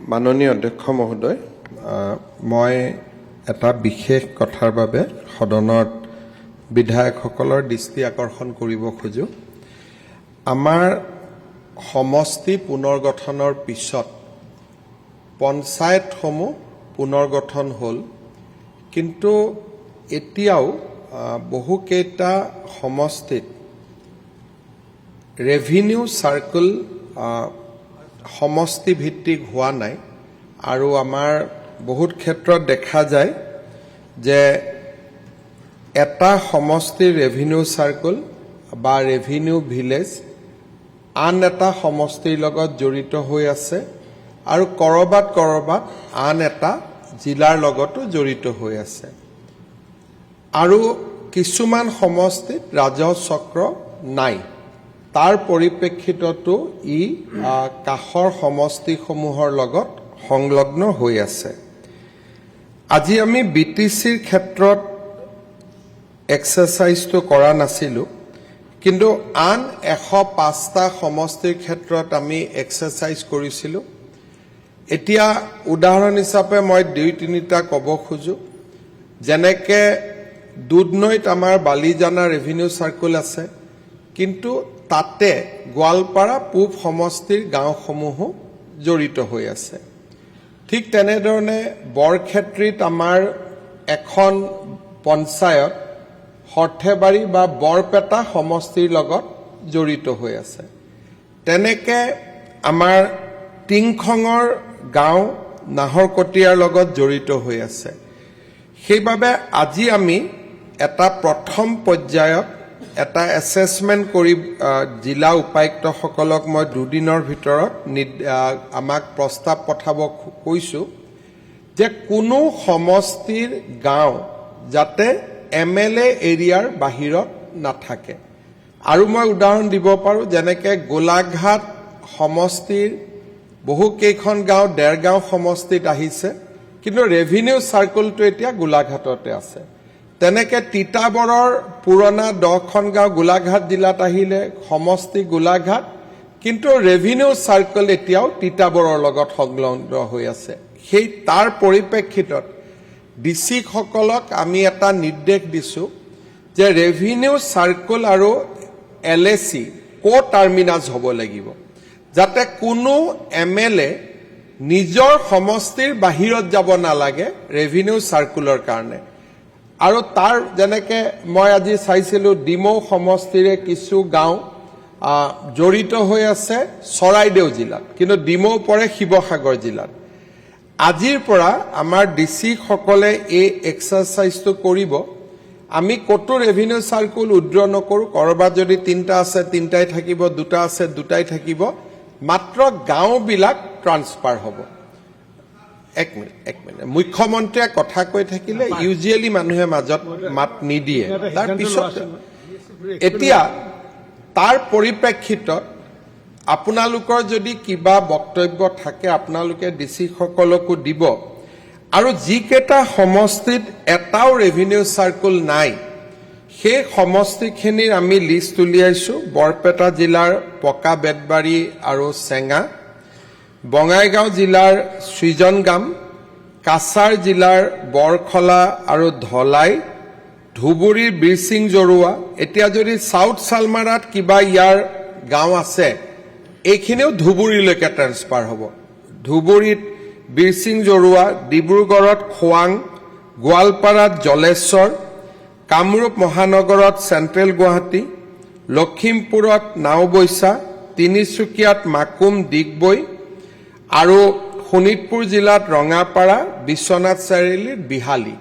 মাননীয় অধ্যক্ষ মহোদয়, মই এটা বিশেষ কথাৰ বাবে সদনত বিধায়কসকলৰ দৃষ্টি আকৰ্ষণ কৰিব খোজো। আমাৰ সমষ্টি পুনৰ্গঠনৰ পিছত পঞ্চায়তসমূহ পুনৰ্গঠন হ'ল, কিন্তু এতিয়াও বহুকেইটা সমষ্টিত ৰেভিনিউ চাৰ্কল সমষ্টি ভিত্তিক হোৱা নাই আৰু আমাৰ বহুত ক্ষেত্ৰত দেখা যায় যে এটা সমষ্টিৰ ৰেভিনিউ চাৰ্কল বা ৰেভিনিউ ভিলেজ আন এটা সমষ্টিৰ লগত জড়িত হৈ আছে আৰু কৰবাত আন এটা জিলাৰ লগতো জড়িত হৈ আছে আৰু কিছুমান সমষ্টিত ৰাজহ চক্ৰ নাই। তাৰ পৰিপ্ৰেক্ষিততো ই কাষৰ সমষ্টিসমূহৰ লগত সংলগ্ন হৈ আছে। আজি আমি বিটিচিৰ ক্ষেত্ৰত এক্সাৰচাইজটো কৰা নাছিলোঁ, কিন্তু আন 105টা সমষ্টিৰ ক্ষেত্ৰত আমি এক্সাৰচাইজ কৰিছিলোঁ। এতিয়া উদাহৰণ হিচাপে মই 2-3টা ক'ব খোজো। যেনেকৈ দুধনৈত আমাৰ বালিজানা ৰেভিনিউ চাৰ্কুল আছে, কিন্তু তাতে গোৱালপাৰা পূব সমষ্টিৰ গাঁওসমূহো জড়িত হৈ আছে। ঠিক তেনেধৰণে বৰক্ষেত্ৰীত আমাৰ এখন পঞ্চায়ত সৰ্থেবাৰী বা বৰপেটা সমষ্টিৰ লগত জড়িত হৈ আছে। তেনেকৈ আমাৰ টিংখঙৰ গাঁও নাহৰকটীয়াৰ লগত জড়িত হৈ আছে। সেইবাবে আজি আমি এটা প্ৰথম পৰ্যায়ত এটা এছেছমেণ্ট কৰি জিলা উপায়ুক্তসকলক মই 2 দিনৰ ভিতৰত আমাক প্ৰস্তাৱ পঠাব কৈছোঁ যে কোনো সমষ্টিৰ গাঁও যাতে MLA এৰিয়াৰ বাহিৰত নাথাকে। আৰু মই উদাহৰণ দিব পাৰোঁ, যেনেকৈ গোলাঘাট সমষ্টিৰ বহুকেইখন গাঁও দেৰগাঁও সমষ্টিত আহিছে, কিন্তু ৰেভিনিউ চাৰ্কলটো এতিয়া গোলাঘাটতে আছে। তেনেকৈ তিতাবৰৰ পুৰণা 10খন গাঁও গোলাঘাট জিলাত আহিলে সমষ্টি গোলাঘাট, কিন্তু ৰেভিনিউ চাৰ্কল এতিয়াও তিতাবৰৰ লগত সংলগ্ন হৈ আছে। সেই তাৰ পৰিপ্ৰেক্ষিতত ডিচিসকলক আমি এটা নিৰ্দেশ দিছোঁ যে ৰেভিনিউ চাৰ্কল আৰু LAC টাৰ্মিনাছ হ'ব লাগিব, যাতে কোনো MLA নিজৰ সমষ্টিৰ বাহিৰত যাব নালাগে ৰেভিনিউ চাৰ্কুলৰ কাৰণে। আৰু তাৰ যেনেকৈ মই আজি চাইছিলোঁ ডিমৌ সমষ্টিৰে কিছু গাঁও জড়িত হৈ আছে চৰাইদেউ জিলাত, কিন্তু ডিমৌ পৰে শিৱসাগৰ জিলাত। আজিৰ পৰা আমাৰ ডিচিসকলে এই এক্সাৰচাইজটো কৰিব। আমি ক'তো ৰেভিনিউ চাৰ্কুল উইড্ৰ নকৰোঁ। ক'ৰবাত যদি 3টা আছে 3টাই থাকিব, 2টা আছে 2টাই থাকিব, মাত্ৰ গাঁওবিলাক ট্ৰান্সফাৰ হ'ব। এক মিনিট মুখ্যমন্ত্ৰীয়ে কথা কৈ থাকিলে ইউজুৱেলি মানুহে মাজত মাত নিদিয়ে। তাৰপিছত এতিয়া তাৰ পৰিপ্ৰেক্ষিতত আপোনালোকৰ যদি কিবা বক্তব্য থাকে আপোনালোকে ডিচিসকলকো দিব। আৰু যিকেইটা সমষ্টিত এটাও ৰেভিনিউ চাৰ্কুল নাই, সেই সমষ্টিখিনিৰ আমি লিষ্ট উলিয়াইছোঁ। বৰপেটা জিলাৰ পকা বেতবাৰী আৰু চেঙা, বঙাইগাঁও জিলাৰ সৃজনগাম, কাছাৰ জিলাৰ বৰখলা আৰু ধলাই, ধুবুৰীৰ বীৰসিং জৰুৱা। এতিয়া যদি চাউথ চালমাৰাত কিবা ইয়াৰ গাঁও আছে, এইখিনিও ধুবুৰীলৈকে ট্ৰেন্সফাৰ হ'ব। ধুবুৰীত বীৰসিং জৰুৱা, ডিব্ৰুগড়ত খোৱাং, গোৱালপাৰাত জলেশ্বৰ, কামৰূপ মহানগৰত চেণ্ট্ৰেল গুৱাহাটী, লখিমপুৰত নাওবৈচা, তিনিচুকীয়াত মাকুম ডিগবৈ আৰু শোণিতপুৰ জিলাত ৰঙাপাৰা, বিশ্বনাথ চাৰিআলিত বিহালী।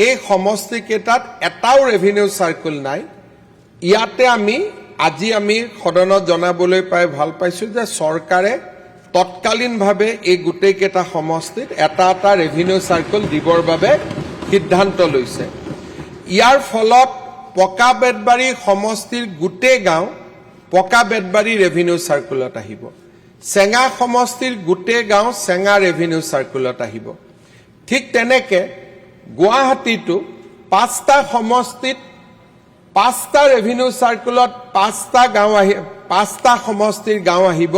এই সমষ্টিকেইটাত এটাও ৰেভিনিউ চাৰ্কুল নাই। ইয়াতে আজি আমি সদনত জনাবলৈ পাই ভাল পাইছোঁ যে চৰকাৰে তৎকালীনভাৱে এই গোটেইকেইটা সমষ্টিত এটা ৰেভিনিউ চাৰ্কুল দিবৰ বাবে সিদ্ধান্ত লৈছে। ইয়াৰ ফলত পকা বেতবাৰী সমষ্টিৰ গোটেই গাঁও পকা বেতবাৰী ৰেভিনিউ চাৰ্কুলত আহিব। চেঙা সমষ্টিৰ গোটেই গাঁও চেঙা ৰেভিনিউ চাৰ্কুলত আহিব। ঠিক তেনেকৈ গুৱাহাটীতো 5টা সমষ্টিত 5টা ৰেভিনিউ চাৰ্কুলত 5টা সমষ্টিৰ গাঁও আহিব।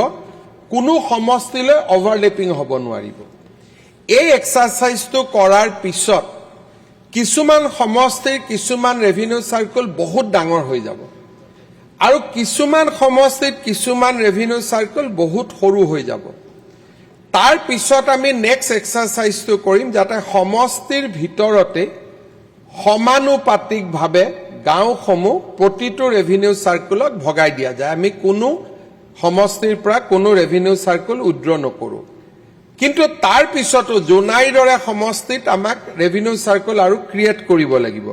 কোনো সমষ্টিলৈ অভাৰলেপিং হ'ব নোৱাৰিব এই এক্সাৰসাইজটো কৰাৰ পিছত কিছুমান সমষ্টিৰ কিছুমান ৰেভিনিউ সাৰ্কেল বহুত ডাঙৰ হৈ যাব আৰু কিছুমান সমষ্টিত কিছুমান ৰেভিনিউ সাৰ্কেল বহুত সৰু হৈ যাব তাৰ পিছত আমি নেক্সট এক্সাৰসাইজটো কৰিম যাতে সমষ্টিৰ ভিতৰতে সমানুপাতিকভাৱে গাঁওসমূহ প্ৰতিটো ৰেভিনিউ সাৰ্কেলত ভগাই দিয়া যায় আমি কোনো সমষ্টিৰ পৰা কোনো ৰেভিনিউ সাৰ্কেল উইথড্ৰ নকৰো কিন্তু তাৰ পিছতো জোনাইৰ দৰে সমষ্টিত আমাক ৰেভিনিউ সাৰ্কেল আৰু ক্ৰিয়েট কৰিব লাগিব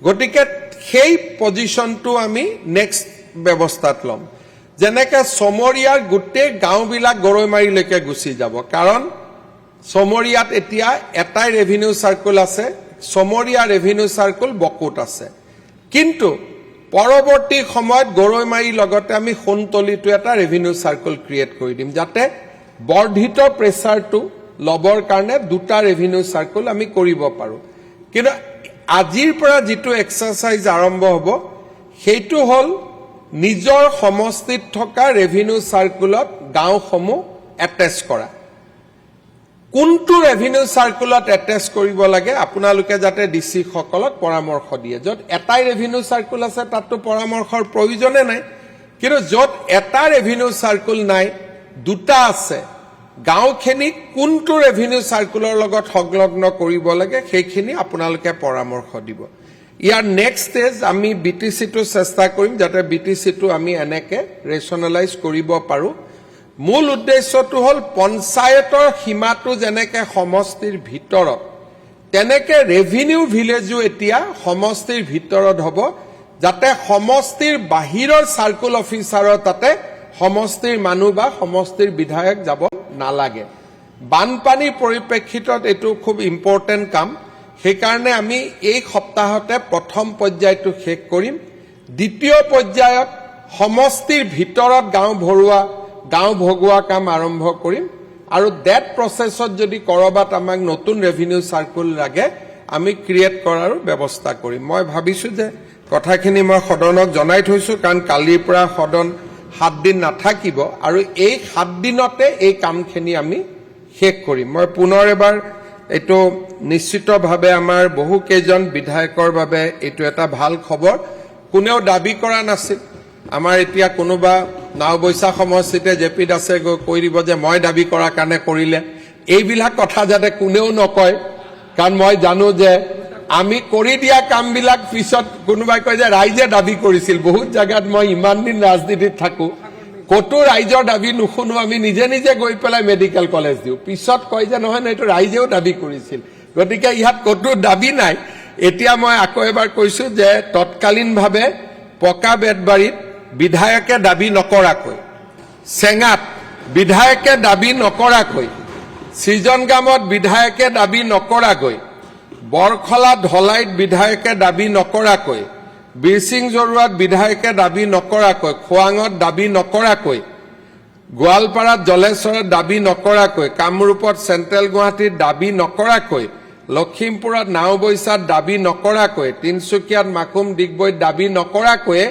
গতিকে সেই পজিশনটো আমি নেক্সট ব্যৱস্থাত লম যেনেকৈ সমৰিয়াৰ গোটেই গাঁওবিলাক গৰৈমাৰীলৈকে গুচি যাব কাৰণ সমৰিয়াত এতিয়া এটাই ৰেভিনিউ সাৰ্কেল আছে সমৰিয়া ৰেভিনিউ সাৰ্কেল বকুত আছে কিন্তু পৰৱৰ্তী সময়ত গৰৈমাৰীৰ লগতে আমি সোণতলিটো এটা ৰেভিনিউ সাৰ্কেল ক্ৰিয়েট কৰি দিম যাতে বৰ্ধিত প্ৰেছাৰটো লবৰ কাৰণে দুটা ৰেভিনিউ সাৰ্কেল আমি কৰিব পাৰো কিন্তু আজিৰ পৰা যেটো এক্সাৰসাইজ আৰম্ভ হ'ব সেইটো হল নিজৰ সমষ্টিত থকা ৰেভিনিউ সাৰ্কেলত গাঁওসমূহ এটেচ কৰা কোনটো ৰেভিনিউ সাৰ্কেলত এটেচ কৰিব লাগে আপোনালোকে যাতে ডিসি সকলক পৰামৰ্শ দিয়ে যত এটাই ৰেভিনিউ সাৰ্কেল আছে তাতটো পৰামৰ্শৰ প্ৰয়োজনে নাই কিন্তু যত এটা ৰেভিনিউ সাৰ্কেল নাই দুটা আছে গাঁওখিনি কোনটো ৰেভিনিউ সাৰ্কেলৰ লগত সংলগ্ন কৰিব লাগে সেইখিনি আপোনালোকে পৰামৰ্শ দিব ইয়াৰ নেক্সট স্টেজ আমি বিটিসিটো চেষ্টা কৰিম যাতে বিটিসিটো আমি এনেকে ৰেশনালাইজ কৰিব পাৰো মূল উদ্দেশ্যটো হল পঞ্চায়তৰ সীমাটো যেনেকে সমষ্টিৰ ভিতৰত তেনেকে ৰেভিনিউ ভিলেজো এতিয়া সমষ্টিৰ ভিতৰত হ'ব যাতে সমষ্টিৰ বাহিৰৰ সাৰ্কেল অফিচাৰৰ তাতে সমষ্টিৰ মানুহ বা সমষ্টিৰ বিধায়ক যাব নালাগে বানপানীৰ পৰিপ্ৰেক্ষিতত এটো খুব ইম্পৰ্টেন্ট কাম সেইকাৰণে আমি এই সপ্তাহতে প্ৰথম পৰ্যায়টো শেষ কৰিম দ্বিতীয় পৰ্যায়ত সমষ্টিৰ ভিতৰত গাঁও ভগোৱা কাম আৰম্ভ কৰিম আৰু দ্যাট প্ৰসেছত যদি কৰবাত আমাক নতুন ৰেভিনিউ সাৰ্কেল লাগে আমি ক্ৰিয়েট কৰাৰ ব্যৱস্থা কৰিম মই ভাবিছো যে কথাখিনি মই সদনক জনাই থৈছো কাৰণ কালিৰ পৰা সদন 7 দিন নাথাকিব আৰু এই 7 দিনতে এই কামখিনি আমি শেষ কৰিম মই পুনৰ এবাৰ এটো নিশ্চিতভাৱে আমাৰ বহু কেজন বিধায়কৰ বাবে এটো এটা ভাল খবৰ কোনেও দাবী কৰা নাছিল আমাৰ এতিয়া কোনোবা নাওবৈছা সমষ্টিতে জেপি দাসে কৈ দিব যে মই দাবী কৰা কাৰণে কৰিলে এইবিলাক কথা যাতে কোনেও নকয় কাৰণ মই জানো যে আমি কৰি দিয়া কামবিলাক পিছত কোনোবাই কয় যে ৰাইজে দাবী কৰিছিল বহুত জায়গাত মই ইমান দিন ৰাজনীতিত থাকো কতো ৰাইজৰ দাবী নুশুনো আমি নিজে নিজে গৈ পেলাই মেডিকেল কলেজ দিও পিছত কয় যে নহয় এইটো ৰাইজেও দাবী কৰিছিল গতিকে ইয়াত কতো দাবী নাই এতিয়া মই আকৌ এবাৰ কৈছো যে তৎকালীনভাৱে পকা বেটবাৰীত বিধায়কে দাবী নকৰাকৈ চেঙাত বিধায়কে দাবী নকৰাকৈ সৃজনগামত বিধায়কে দাবী নকৰাকৈ বৰখলা ধলাইত বিধায়কে দাবী নকৰাকৈ বিৰসিং জৰুৱাত বিধায়কে দাবী নকৰাকৈ খোৱাঙত দাবী নকৰাকৈ গোৱালপাৰাত জলেশ্বৰত দাবী নকৰাকৈ কামৰূপত চেন্ট্ৰেল গুৱাহাটীত দাবী নকৰাকৈ লখিমপুৰত নাওবৈছাত দাবী নকৰাকৈ তিনচুকীয়াত মাকুম ডিগবৈত দাবী নকৰাকৈ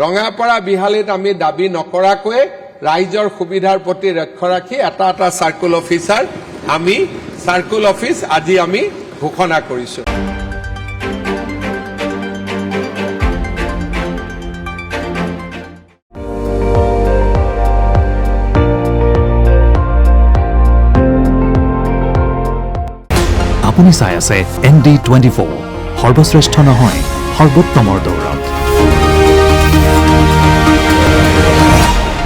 ৰঙাপাৰা বিহালীত আমি দাবী নকৰাকৈ ৰাইজৰ সুবিধাৰ প্ৰতি লক্ষ্য ৰাখি এটা সাৰ্কেল অফিচাৰ আমি সাৰ্কেল অফিচ আজি আমি ঘোষণা কৰিছো আপুনি চাই আছে ND24 সৰ্বশ্ৰেষ্ঠ নহয় সৰ্বোত্তমৰ দৌৰত